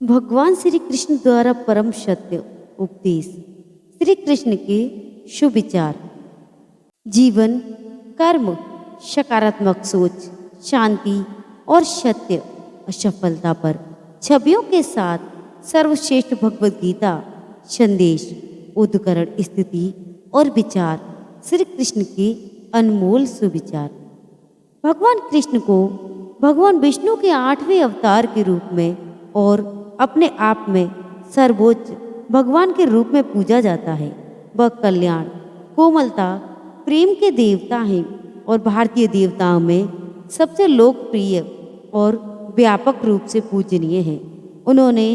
भगवान श्री कृष्ण द्वारा परम सत्य उपदेश। श्री कृष्ण के शुभ विचार। जीवन, कर्म, सकारात्मक सोच, शांति और सत्य असफलता पर छवियों के साथ सर्वश्रेष्ठ भगवद गीता संदेश, उद्धकरण स्थिति और विचार। श्री कृष्ण के अनमोल सुविचार। भगवान कृष्ण को भगवान विष्णु के 8वें अवतार के रूप में और अपने आप में सर्वोच्च भगवान के रूप में पूजा जाता है। वह कल्याण, कोमलता, प्रेम के देवता हैं और भारतीय देवताओं में सबसे लोकप्रिय और व्यापक रूप से पूजनीय हैं। उन्होंने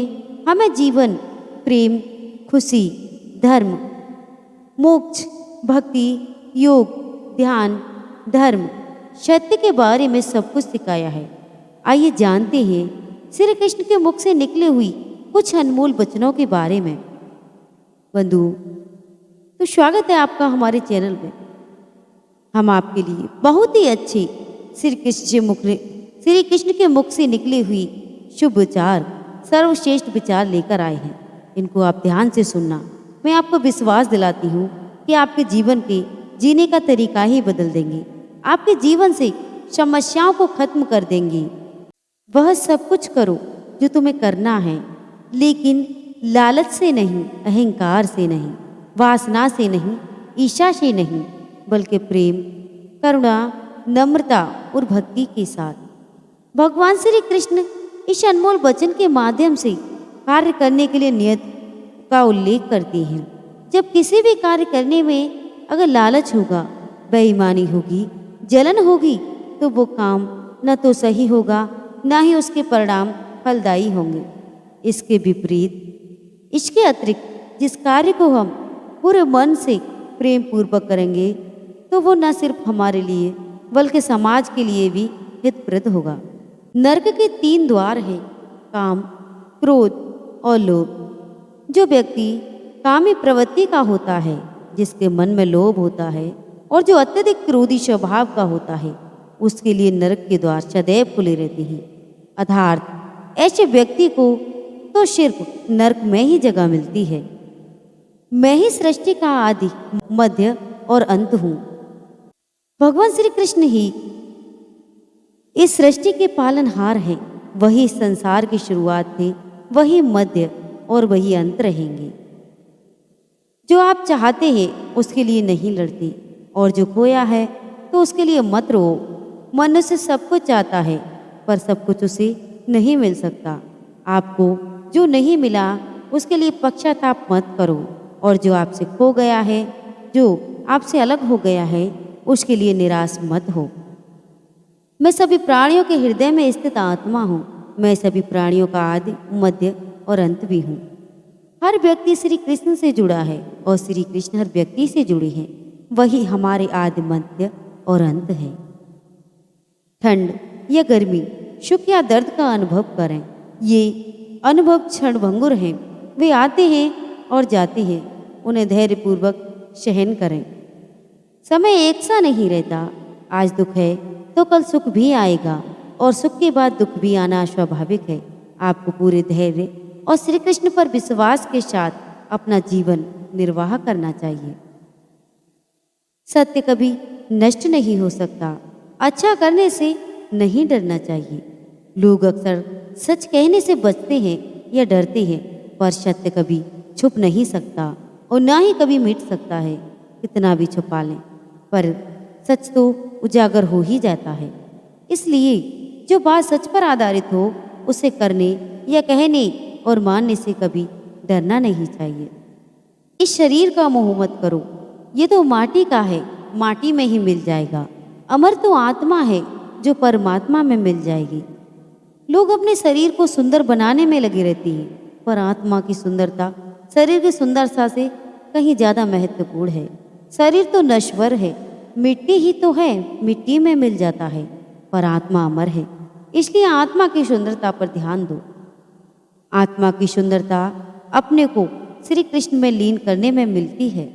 हमें जीवन, प्रेम, खुशी, धर्म, मोक्ष, भक्ति, योग, ध्यान, धर्म, सत्य के बारे में सब कुछ सिखाया है। आइए जानते हैं श्री कृष्ण के मुख से निकले हुई कुछ अनमोल वचनों के बारे में। बंधु, तो स्वागत है आपका हमारे चैनल में। हम आपके लिए बहुत ही अच्छे श्री कृष्ण के मुख से निकले हुई शुभ विचार, सर्वश्रेष्ठ विचार लेकर आए हैं। इनको आप ध्यान से सुनना। मैं आपको विश्वास दिलाती हूँ कि आपके जीवन के जीने का तरीका ही बदल देंगे। आपके जीवन से समस्याओं को खत्म कर देंगे। वह सब कुछ करो जो तुम्हें करना है, लेकिन लालच से नहीं, अहंकार से नहीं, वासना से नहीं, ईर्ष्या से नहीं, बल्कि प्रेम, करुणा, नम्रता और भक्ति के साथ। भगवान श्री कृष्ण इस अनमोल वचन के माध्यम से कार्य करने के लिए नियत का उल्लेख करते हैं। जब किसी भी कार्य करने में अगर लालच होगा, बेईमानी होगी, जलन होगी, तो वो काम न तो सही होगा, ना ही उसके परिणाम फलदायी होंगे। इसके विपरीत, इसके अतिरिक्त जिस कार्य को हम पूरे मन से प्रेम पूर्वक करेंगे, तो वो न सिर्फ हमारे लिए बल्कि समाज के लिए भी हितप्रद होगा। नरक के 3 द्वार हैं: काम, क्रोध और लोभ। जो व्यक्ति कामी प्रवृत्ति का होता है, जिसके मन में लोभ होता है और जो अत्यधिक क्रोधी स्वभाव का होता है, उसके लिए नरक के द्वार सदैव खुले रहते हैं। अर्थात ऐसे व्यक्ति को तो सिर्फ नरक में ही जगह मिलती है। मैं ही सृष्टि का आदि, मध्य और अंत हूँ। भगवान श्री कृष्ण ही इस सृष्टि के पालनहार हैं। वही संसार की शुरुआत थे, वही मध्य और वही अंत रहेंगे। जो आप चाहते हैं उसके लिए नहीं लड़ते, और जो खोया है तो उसके लिए मत रो। मनुष्य सब कुछ चाहता है, पर सब कुछ उसे नहीं मिल सकता। आपको जो नहीं मिला उसके लिए पश्चाताप मत करो, और जो आपसे खो गया है, जो आपसे अलग हो गया है, उसके लिए निराश मत हो। मैं सभी प्राणियों के हृदय में स्थित आत्मा हूँ। मैं सभी प्राणियों का आदि, मध्य और अंत भी हूँ। हर व्यक्ति श्री कृष्ण से जुड़ा है और श्री कृष्ण हर व्यक्ति से जुड़े हैं। वही हमारे आदि, मध्य और अंत है। ठंड या गर्मी, सुख या दर्द का अनुभव करें। ये अनुभव क्षणभंगुर हैं। वे आते हैं और जाते हैं। उन्हें धैर्यपूर्वक सहन करें। समय एक सा नहीं रहता। आज दुख है तो कल सुख भी आएगा, और सुख के बाद दुख भी आना स्वाभाविक है। आपको पूरे धैर्य और श्री कृष्ण पर विश्वास के साथ अपना जीवन निर्वाह करना चाहिए। सत्य कभी नष्ट नहीं हो सकता। अच्छा करने से नहीं डरना चाहिए। लोग अक्सर सच कहने से बचते हैं या डरते हैं, पर सत्य कभी छुप नहीं सकता और ना ही कभी मिट सकता है। कितना भी छुपा लें, पर सच तो उजागर हो ही जाता है। इसलिए जो बात सच पर आधारित हो, उसे करने या कहने और मानने से कभी डरना नहीं चाहिए। इस शरीर का मोह मत करो। ये तो माटी का है, माटी में ही मिल जाएगा। अमर तो आत्मा है, जो परमात्मा में मिल जाएगी। लोग अपने शरीर को सुंदर बनाने में लगे रहती हैं, पर आत्मा की सुंदरता शरीर की सुंदरता से कहीं ज़्यादा महत्वपूर्ण है। शरीर तो नश्वर है, मिट्टी ही तो है, मिट्टी में मिल जाता है, पर आत्मा अमर है। इसलिए आत्मा की सुंदरता पर ध्यान दो। आत्मा की सुंदरता अपने को श्री कृष्ण में लीन करने में मिलती है।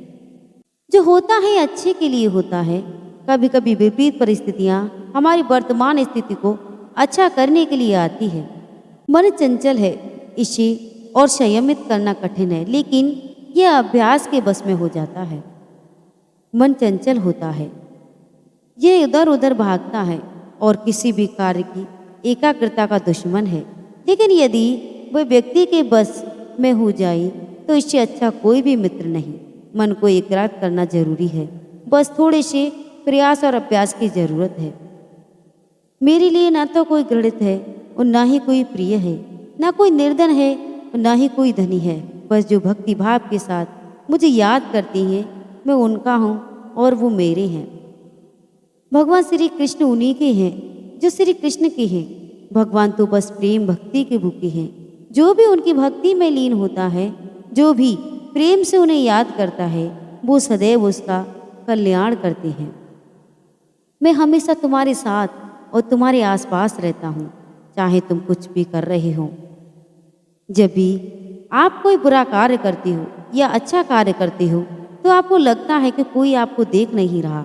जो होता है अच्छे के लिए होता है। कभी कभी विपरीत परिस्थितियाँ हमारी वर्तमान स्थिति को अच्छा करने के लिए आती है। मन चंचल है, इसे और संयमित करना कठिन है, लेकिन यह अभ्यास के बस में हो जाता है। मन चंचल होता है, यह इधर उधर भागता है और किसी भी कार्य की एकाग्रता का दुश्मन है। लेकिन यदि वह व्यक्ति के बस में हो जाए तो इससे अच्छा कोई भी मित्र नहीं। मन को एकाग्र करना जरूरी है, बस थोड़े से प्रयास और अभ्यास की जरूरत है। मेरे लिए ना तो कोई घृणित है और ना ही कोई प्रिय है, ना कोई निर्धन है और ना ही कोई धनी है। बस जो भक्ति भाव के साथ मुझे याद करती हैं, मैं उनका हूँ और वो मेरे हैं। भगवान श्री कृष्ण उन्हीं के हैं जो श्री कृष्ण के हैं। भगवान तो बस प्रेम भक्ति के भूखे हैं। जो भी उनकी भक्ति में लीन होता है, जो भी प्रेम से उन्हें याद करता है, वो सदैव उसका कल्याण करते हैं। मैं हमेशा तुम्हारे साथ और तुम्हारे आसपास रहता हूँ, चाहे तुम कुछ भी कर रहे हो। जब भी आप कोई बुरा कार्य करते हो या अच्छा कार्य करते हो तो आपको लगता है कि कोई आपको देख नहीं रहा,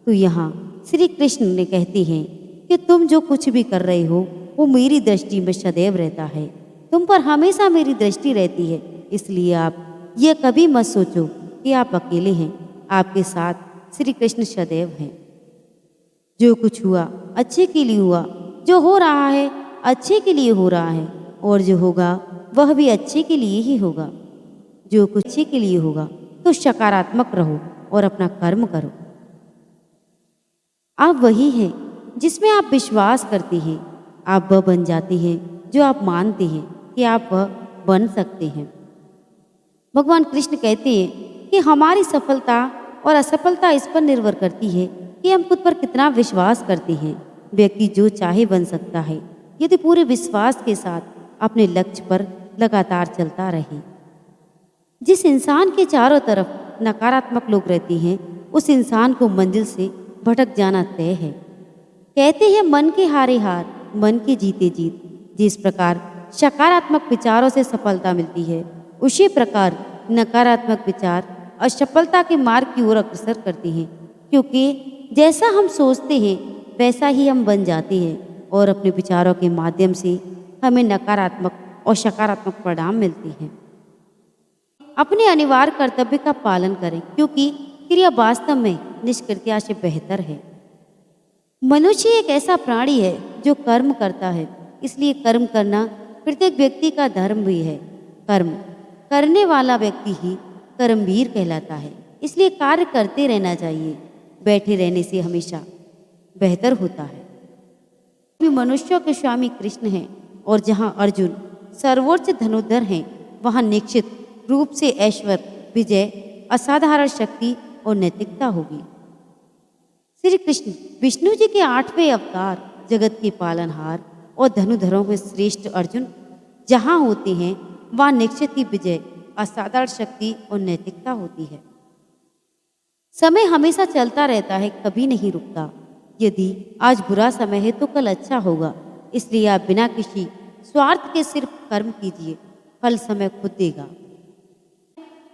तो यहाँ श्री कृष्ण ने कहते हैं कि तुम जो कुछ भी कर रहे हो वो मेरी दृष्टि में सदैव रहता है। तुम पर हमेशा मेरी दृष्टि रहती है, इसलिए आप ये कभी मत सोचो कि आप अकेले हैं। आपके साथ श्री कृष्ण सदैव हैं। जो कुछ हुआ अच्छे के लिए हुआ, जो हो रहा है अच्छे के लिए हो रहा है, और जो होगा वह भी अच्छे के लिए ही होगा। जो कुछ अच्छे के लिए होगा तो सकारात्मक रहो और अपना कर्म करो। आप वही हैं जिसमें आप विश्वास करते हैं। आप वह बन जाते हैं जो आप मानते हैं कि आप वह बन सकते हैं। भगवान कृष्ण कहते हैं कि हमारी सफलता और असफलता इस पर निर्भर करती है कि हम खुद पर कितना विश्वास करते हैं। व्यक्ति जो चाहे बन सकता है यदि पूरे विश्वास के साथ अपने लक्ष्य पर लगातार चलता रहे। जिस इंसान के चारों तरफ नकारात्मक लोग रहते हैं, उस इंसान को मंजिल से भटक जाना तय है। कहते हैं मन के हारे हार, मन के जीते जीत। जिस प्रकार सकारात्मक विचारों से सफलता मिलती है, उसी प्रकार नकारात्मक विचार असफलता के मार्ग की ओर अग्रसर करते हैं। क्योंकि जैसा हम सोचते हैं वैसा ही हम बन जाते हैं, और अपने विचारों के माध्यम से हमें नकारात्मक और सकारात्मक परिणाम मिलते हैं। अपने अनिवार्य कर्तव्य का पालन करें, क्योंकि क्रिया वास्तव में निष्क्रिया से बेहतर है। मनुष्य एक ऐसा प्राणी है जो कर्म करता है, इसलिए कर्म करना प्रत्येक व्यक्ति का धर्म भी है। कर्म करने वाला व्यक्ति ही कर्मवीर कहलाता है, इसलिए कार्य करते रहना चाहिए। बैठे रहने से हमेशा बेहतर होता है। मनुष्यों के स्वामी कृष्ण हैं, और जहाँ अर्जुन सर्वोच्च धनुर्धर हैं, वहाँ निश्चित रूप से ऐश्वर्य, विजय, असाधारण शक्ति और नैतिकता होगी। श्री कृष्ण विष्णु जी के 8वें अवतार, जगत के पालनहार और धनुधरों के श्रेष्ठ अर्जुन जहाँ होते हैं वहाँ निश्चित ही विजय, असाधारण शक्ति और नैतिकता होती है। समय हमेशा चलता रहता है, कभी नहीं रुकता। यदि आज बुरा समय है तो कल अच्छा होगा, इसलिए आप बिना किसी स्वार्थ के सिर्फ कर्म कीजिए, फल समय खुद देगा।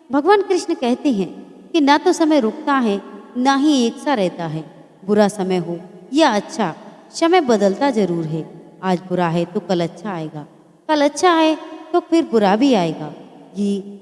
भगवान कृष्ण कहते हैं कि ना तो समय रुकता है ना ही एक सा रहता है। बुरा समय हो या अच्छा, समय बदलता जरूर है। आज बुरा है तो कल अच्छा आएगा, कल अच्छा है तो फिर बुरा भी आएगा। ये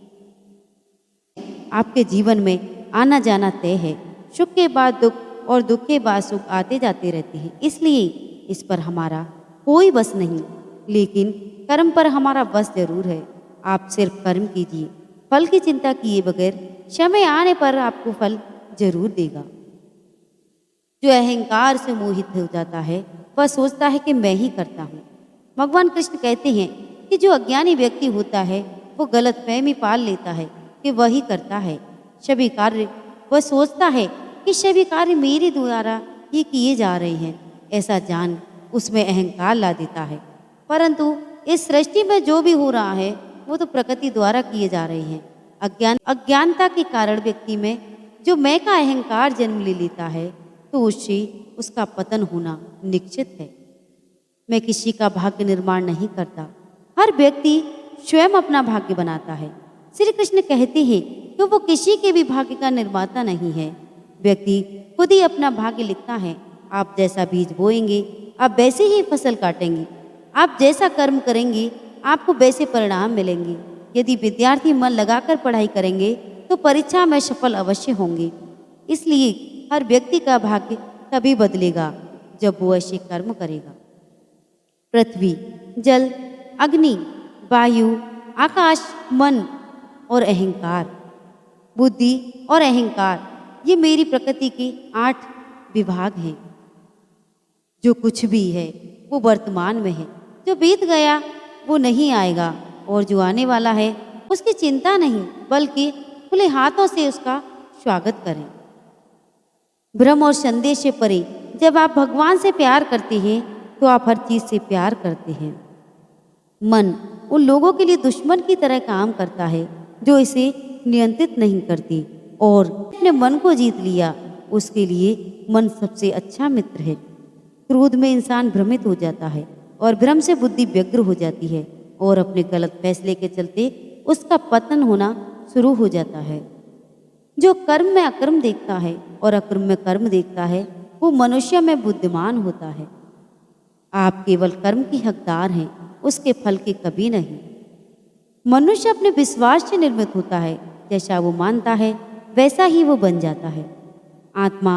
आपके जीवन में आना जाना तय है। सुख के बाद दुख और दुख के बाद सुख आते जाते रहते हैं, इसलिए इस पर हमारा कोई बस नहीं, लेकिन कर्म पर हमारा बस जरूर है। आप सिर्फ कर्म कीजिए, फल की चिंता किए बगैर समय आने पर आपको फल जरूर देगा। जो अहंकार से मोहित हो जाता है वह सोचता है कि मैं ही करता हूँ। भगवान कृष्ण कहते हैं कि जो अज्ञानी व्यक्ति होता है वो गलतफहमी पाल लेता है कि वही करता है सभी कार्य। वह सोचता है कि सभी कार्य मेरे द्वारा ही किए जा रहे हैं, ऐसा जान उसमें अहंकार ला देता है। परंतु इस सृष्टि में जो भी हो रहा है वो तो प्रकृति द्वारा किए जा रहे हैं। अज्ञानता के कारण व्यक्ति में जो मैं का अहंकार जन्म ले लेता है तो उससे उसका पतन होना निश्चित है। मैं किसी का भाग्य निर्माण नहीं करता, हर व्यक्ति स्वयं अपना भाग्य बनाता है। श्री कृष्ण कहते हैं कि वो किसी के भी भाग्य का निर्माता नहीं है, व्यक्ति खुद ही अपना भाग्य लिखता है। आप जैसा बीज बोएंगे आप वैसे ही फसल काटेंगे, आप जैसा कर्म करेंगे आपको वैसे परिणाम मिलेंगे। यदि विद्यार्थी मन लगाकर पढ़ाई करेंगे तो परीक्षा में सफल अवश्य होंगे। इसलिए हर व्यक्ति का भाग्य तभी बदलेगा जब वो ऐसे कर्म करेगा। पृथ्वी, जल, अग्नि, वायु, आकाश, मन और अहंकार, बुद्धि और अहंकार, ये मेरी प्रकृति के 8 विभाग हैं। जो कुछ भी है वो वर्तमान में है। जो बीत गया वो नहीं आएगा और जो आने वाला है उसकी चिंता नहीं, बल्कि खुले हाथों से उसका स्वागत करें। भ्रम और संदेह से परे जब आप भगवान से प्यार करते हैं तो आप हर चीज से प्यार करते हैं। मन उन लोगों के लिए दुश्मन की तरह काम करता है जो इसे नियंत्रित नहीं करते, और अपने मन को जीत लिया उसके लिए मन सबसे अच्छा मित्र है। क्रोध में इंसान भ्रमित हो जाता है और भ्रम से बुद्धि व्यग्र हो जाती है और अपने गलत फैसले के चलते उसका पतन होना शुरू हो जाता है। जो कर्म में अकर्म देखता है और अकर्म में कर्म देखता है वो मनुष्य में बुद्धिमान होता है। आप केवल कर्म की हकदार हैं, उसके फल के कभी नहीं। मनुष्य अपने विश्वास से निर्मित होता है, जैसा वो मानता है वैसा ही वो बन जाता है। आत्मा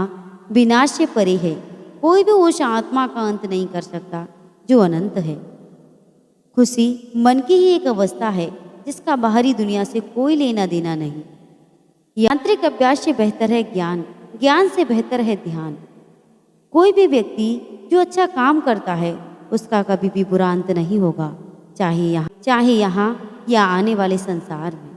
विनाश से परे है, कोई भी उस आत्मा का अंत नहीं कर सकता जो अनंत है। खुशी मन की ही एक अवस्था है जिसका बाहरी दुनिया से कोई लेना देना नहीं। यांत्रिक अभ्यास से बेहतर है ज्ञान, ज्ञान से बेहतर है ध्यान। कोई भी व्यक्ति जो अच्छा काम करता है उसका कभी भी बुरा अंत नहीं होगा, चाहे यहाँ या आने वाले संसार में।